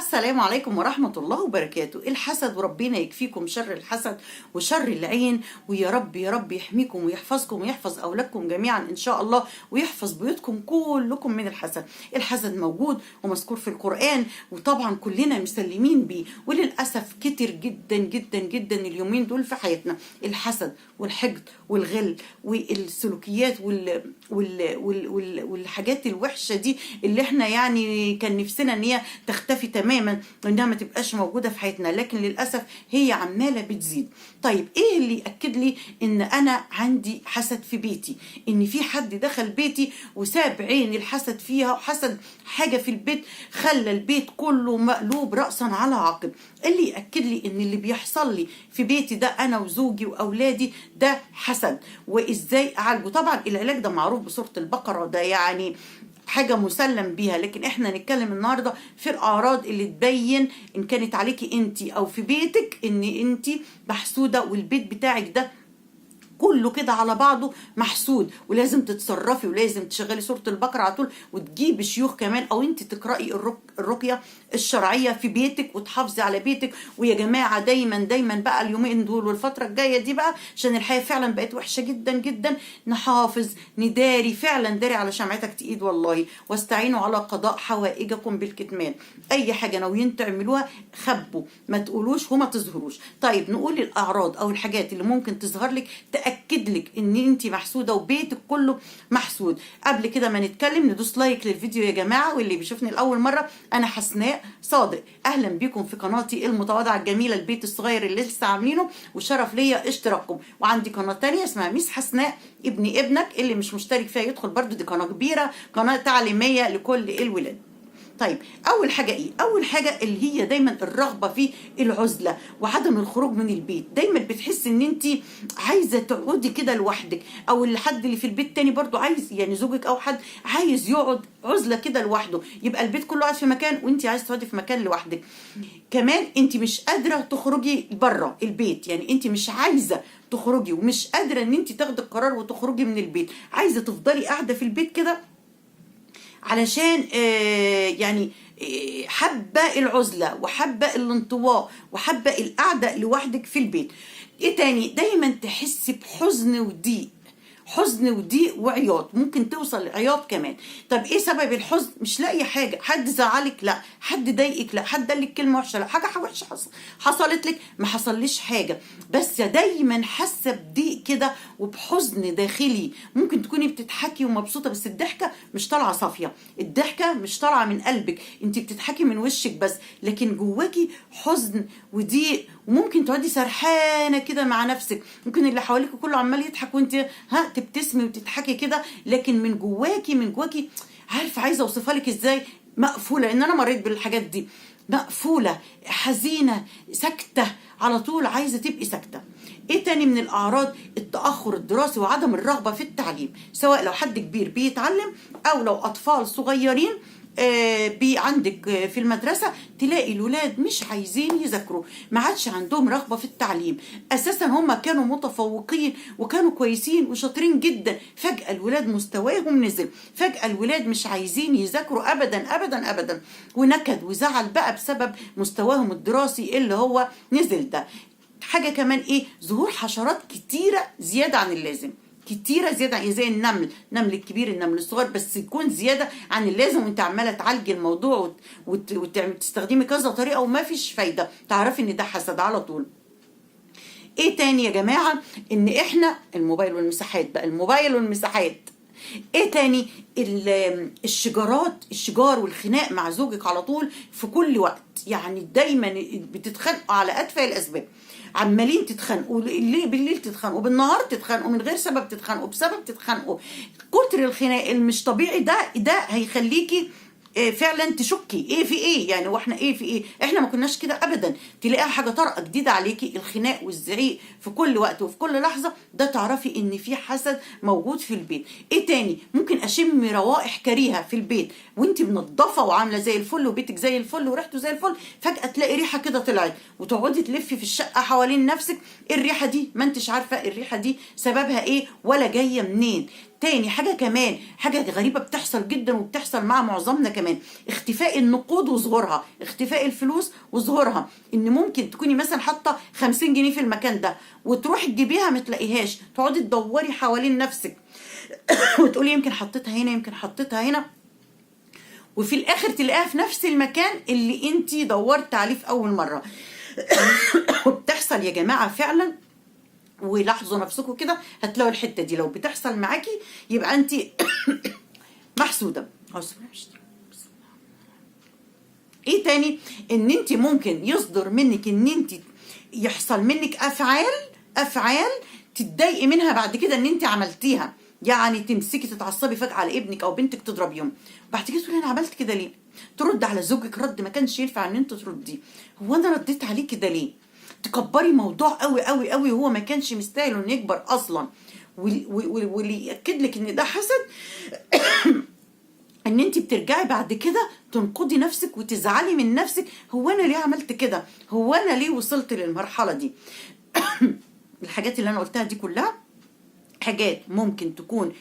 السلام عليكم ورحمة الله وبركاته. الحسد، وربنا يكفيكم شر الحسد وشر العين، ويا رب يا رب يحميكم ويحفظكم ويحفظ أولادكم جميعا إن شاء الله، ويحفظ بيوتكم كلكم من الحسد. الحسد موجود ومذكور في القرآن، وطبعا كلنا مسلمين بيه، وللأسف كتير جدا جدا جدا اليومين دول في حياتنا الحسد والحقد والغل والسلوكيات والحاجات الوحشة دي اللي احنا يعني كان نفسنا ان هي تختفي تماما وانها ما تبقاش موجودة في حياتنا، لكن للأسف هي عمالة بتزيد. طيب ايه اللي يأكد لي ان انا عندي حسد في بيتي؟ ان في حد دخل بيتي وساب عين الحسد فيها، وحسد حاجة في البيت خلى البيت كله مقلوب رأسا على عقب. اللي يأكد لي ان اللي بيحصل لي في بيتي ده انا وزوجي واولادي ده حسد، وازاي اعالجه. طبعا العلاج ده معروف بسورة البقرة، ده يعني حاجة مسلم بيها، لكن احنا نتكلم النهاردة في الأعراض اللي تبين إن كانت عليكي انتي أو في بيتك إن انتي محسودة، والبيت بتاعك ده كله كده على بعضه محسود، ولازم تتصرفي ولازم تشغلي سورة البقرة على طول، وتجيبي شيوخ كمان، او انت تقرأي الرقية الشرعية في بيتك وتحافظي على بيتك. ويا جماعة دايما دايما بقى اليومين دول والفترة الجاية دي بقى، عشان الحياة فعلا بقت وحشة جدا جدا، نحافظ نداري، فعلا داري على شمعتك تقيد والله، واستعينوا على قضاء حوائجكم بالكتمان. اي حاجة ناويين تعملوها خبوا، ما تقولوش وما تظهروش. طيب نقول الأعراض او الحاجات اللي ممكن تظهر لك تأكد لك ان انت محسودة وبيتك كله محسود. قبل كده ما نتكلم ندوس لايك للفيديو يا جماعة، واللي بيشوفني لأول مرة أنا حسناء صادق، أهلا بكم في قناتي المتواضعة الجميلة البيت الصغير اللي لسه عاملينه، وشرف ليا اشتراككم. وعندي قناة تانية اسمها ميس حسناء ابني ابنك، اللي مش مشترك فيها يدخل برضو، دي قناة كبيرة، قناة تعليمية لكل الولاد. طيب اول حاجه ايه؟ اول حاجه اللي هي دايما الرغبه في العزله وعدم الخروج من البيت. دايما بتحس ان انت عايزه تقعدي كده لوحدك، او الحد اللي في البيت تاني برضو عايز، يعني زوجك او حد عايز يقعد عزله كده لوحده، يبقى البيت كله قاعد في مكان وانت عايزه تقعدي في مكان لوحدك. كمان انت مش قادره تخرجي بره البيت، يعني انت مش عايزه تخرجي ومش قادره ان انت تاخدي القرار وتخرجي من البيت، عايزه تفضلي قاعده في البيت كده علشان يعني حابة العزلة وحابة الانطواء وحابة القعدة لوحدك في البيت. ايه تاني؟ دايما تحسي بحزن وضيق، حزن وضيق وعياط، ممكن توصل لعياط كمان. طب ايه سبب الحزن؟ مش لاقي حاجه، حد زعلك؟ لا. حد ضايقك؟ لا. حد قال لك كلمه وحشه؟ لا. حاجه وحشه حصلت لك؟ ما حصليش حاجه، بس دايما حاسه بضيق كده وبحزن داخلي. ممكن تكوني بتضحكي ومبسوطه، بس الضحكه مش طالعه صافيه، الضحكه مش طالعه من قلبك، انت بتضحكي من وشك بس، لكن جواكي حزن وضيق. وممكن تقعدي سرحانه كده مع نفسك، ممكن اللي حواليك كله عمال يضحك وانت تبتسمي وتضحكي كده، لكن من جواكي عارفه عايزه اوصفها لك ازاي؟ مقفوله. ان انا مريت بالحاجات دي، مقفوله، حزينه، ساكته، على طول عايزه تبقي ساكته. ايه تاني من الاعراض؟ التاخر الدراسي وعدم الرغبه في التعليم، سواء لو حد كبير بيتعلم او لو اطفال صغيرين عندك في المدرسة، تلاقي الولاد مش عايزين يذاكروا، ما عادش عندهم رغبة في التعليم. أساسا هم كانوا متفوقين وكانوا كويسين وشاطرين جدا، فجأة الولاد مستواهم نزل، فجأة الولاد مش عايزين يذاكروا أبدا أبدا أبدا، ونكد وزعل بقى بسبب مستواهم الدراسي اللي هو نزل ده. حاجة كمان ايه؟ ظهور حشرات كتيرة زيادة عن اللازم، كتيرة زيادة، زي النمل الكبير النمل الصغير، بس يكون زيادة عن اللازم، وانت عمالة تعالجي الموضوع وتستخدمي كذا طريقة وما فيش فايدة، تعرفي ان ده حسد على طول. ايه تاني يا جماعة؟ ان احنا الموبايل والمساحات بقى، الموبايل والمساحات. ايه تاني؟ الشجار والخناق مع زوجك على طول في كل وقت، يعني دايما بتتخانقوا على اتفه الاسباب، عمالين تتخانقوا، بالليل تتخانقوا، بالنهار تتخانقوا، من غير سبب تتخانقوا، بسبب تتخانقوا. كتر الخناق المش طبيعي ده هيخليكي فعلا تشكي ايه في ايه، يعني واحنا ايه في ايه، احنا ما كناش كده ابدا. تلاقيها حاجه طارئه جديده عليكي، الخناق والزعيق في كل وقت وفي كل لحظه، ده تعرفي ان في حسد موجود في البيت. ايه تاني؟ ممكن اشم روائح كريهه في البيت وانت منظفه وعامله زي الفل وبيتك زي الفل وريحته زي الفل، فجاه تلاقي ريحه كده طلعت، وتقعدي تلفي في الشقه حوالين نفسك، الريحه دي ما انتش عارفه الريحه دي سببها ايه ولا جايه منين. تاني حاجة كمان، حاجة غريبة بتحصل جدا وبتحصل مع معظمنا كمان، اختفاء النقود وظهورها، اختفاء الفلوس وظهورها. ان ممكن تكوني مثلا حاطة 50 جنيه في المكان ده وتروحي تجيبيها ما تلاقيهاش، تقعدي تدوري حوالين نفسك وتقولي يمكن حطيتها هنا يمكن حطيتها هنا، وفي الاخر تلاقيها في نفس المكان اللي انتي دورت عليه في اول مرة. وبتحصل يا جماعة فعلا، ولاحظوا نفسكم كده هتلاقوا الحته دي لو بتحصل معاكي يبقى انت محسوده. ايه تاني؟ ان انت ممكن يصدر منك ان انت يحصل منك افعال تتضايقي منها بعد كده ان انت عملتيها، يعني تمسكي تتعصبي فجأة على ابنك او بنتك تضربيهم، بعد كده تقولي انا عملت كده ليه؟ ترد على زوجك رد ما كانش ينفع ان انت ترديه، هو انا رديت عليه كده ليه؟ تكبري موضوع قوي قوي قوي وهو ما كانش مستاهل انه يكبر اصلا. واللي ياكد لك ان ده حسد ان انت بترجعي بعد كده تنقضي نفسك وتزعلي من نفسك، هو انا ليه عملت كده؟ هو انا ليه وصلت للمرحله دي؟ الحاجات اللي انا قلتها دي كلها حاجات ممكن تكون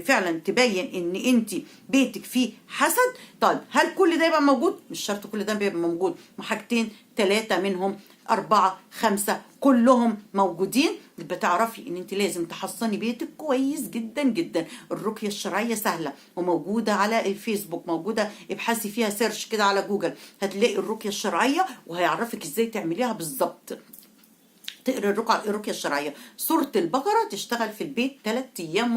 فعلا تبين ان انت بيتك فيه حسد. طيب هل كل ده يبقى موجود؟ مش شرط كل ده بيبقى موجود، حاجتين 3 منهم 4 5 كلهم موجودين، يبقى تعرفي ان انت لازم تحصني بيتك كويس جدا جدا. الرقية الشرعية سهلة وموجودة على الفيسبوك، موجودة ابحثي فيها سيرش كده على جوجل هتلاقي الرقية الشرعية وهيعرفك ازاي تعمليها بالظبط. تقري الرقية الشرعية سورة البقرة تشتغل في البيت 3 أيام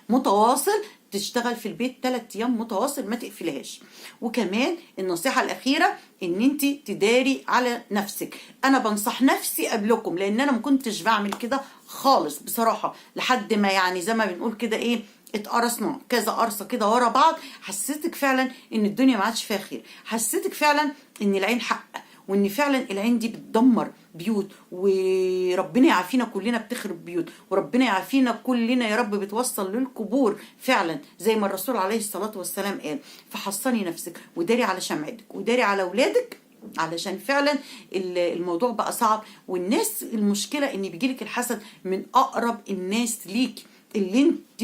متواصل تشتغل في البيت 3 أيام متواصل ما تقفلهاش. وكمان النصيحة الأخيرة ان انت تداري على نفسك. انا بنصح نفسي قبلكم لان انا ما كنتش بعمل كده خالص بصراحة، لحد ما يعني زي ما بنقول كده ايه اتقرصنا كذا قرصة كده ورا بعض، حسيتك فعلا ان الدنيا ما عادش فيها خير، حسيتك فعلا ان العين حق، وان فعلا العين دي بتدمر بيوت، وربنا يعافينا كلنا بتخرب بيوت، وربنا يعافينا كلنا يا رب بتوصل للقبور فعلا زي ما الرسول عليه الصلاة والسلام قال. فحصني نفسك وداري على شمعتك وداري على اولادك، علشان فعلا الموضوع بقى صعب. والناس المشكلة ان بيجيلك الحسد من اقرب الناس ليك اللي انت